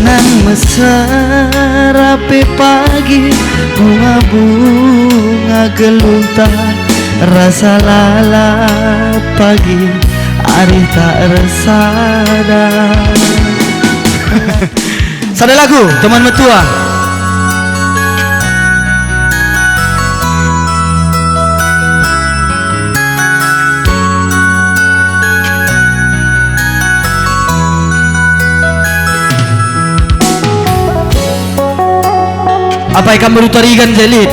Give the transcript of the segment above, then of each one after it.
Senang mesra rapi pagi, bunga-bunga gelutar, rasa lalap pagi, hari tak resada. Sada lagu teman metua. Apa ikan berutarigan jelit?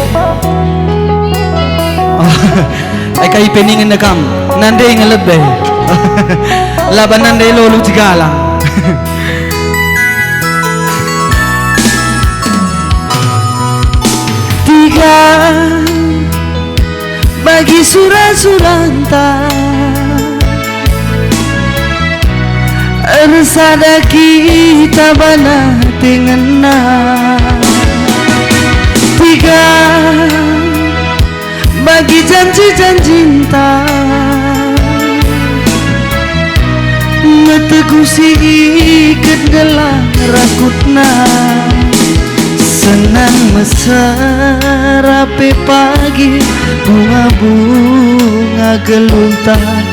Ikan ipeningan nakam, nande ngelet deh. Laban nande lolu tigalang. Tiga bagi surah-suranta, ersada kita bana tengena. Tiga bagi janji-janji cinta, ngetegusi ikat gelang rakutna. Senang mesra rapi pagi, bunga-bunga gelutar,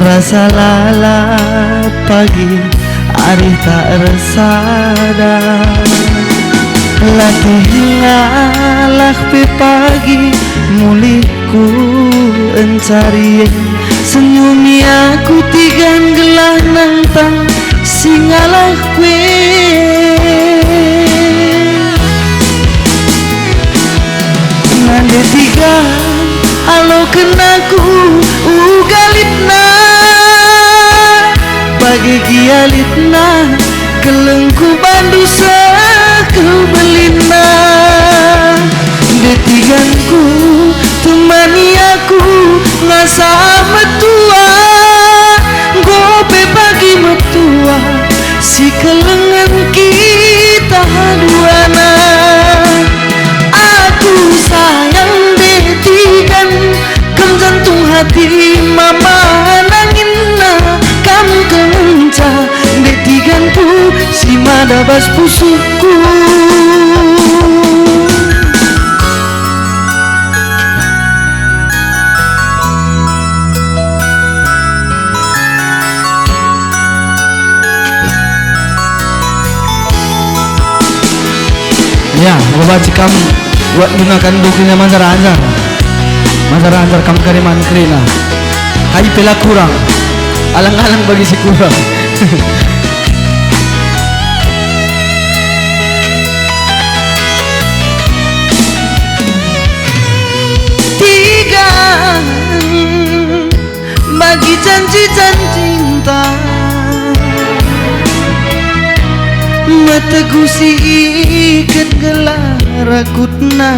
rasa lalap pagi, hari tak resada. Latih ngalah pe pagi, muliku encari senyumi aku tigan gelah nantang singalah kue. Nande tiga alo kenaku ugalitna, bagi gialitna kelengku bandu sebelina. Detiganku temani aku ngasa metua, gope pagi metua, si kelengan kita duana. Aku sayang detigan, kam jantung hati mama nanginna, kamu kenca detiganku si madabas pusuku. Ya, bapak cikam buat gunakan dukunya manzar-anzar kam kariman kerina. Hai pela kurang, alang-alang bagi si kurang. Tiga bagi janji-janji cinta, metegusi ikat gelar rakutna.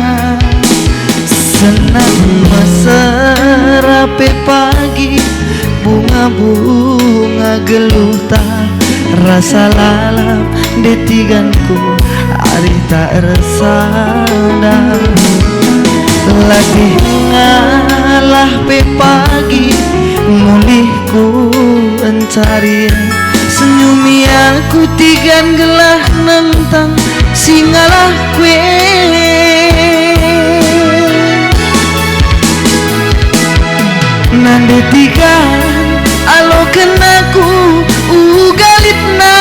Senang mesra pe pagi, bunga-bunga gelutar, rasa lalap detiganku, hari tak resada. Latih ngalah pe pagi, mulihku encari senyumi aku tigan gelah nentang singalah kue. Nande tiga alo kenaku ugalitna,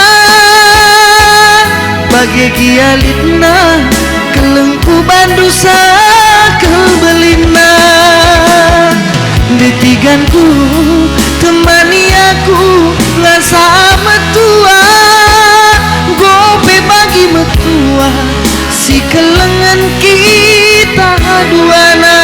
bagi gialitna kelengku bandu sakebelina. Detiganku temani aku ngasa metua, gope bagi metua, si kelengan kita duana.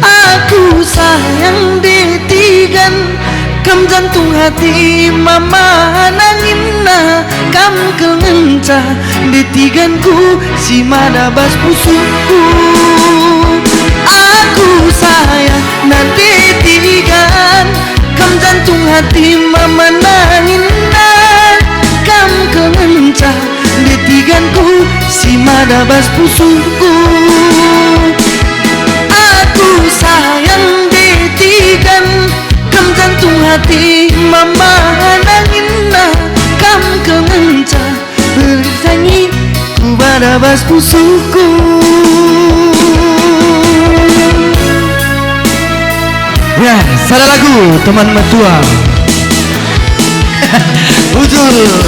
Aku sayang detigan, kam jantung hati mama nanginna, kam kelenca detiganku si madabas pusuku. Aku sayang nanti tigan, kam jantung hati mama nanginna, kam kelenca detiganku si madabas pusuku. Aku sayang detigan, kam jantung hati mama nanginna, kam kelenca menebas musuhku. Ya, salah lagu teman metua. Ujur.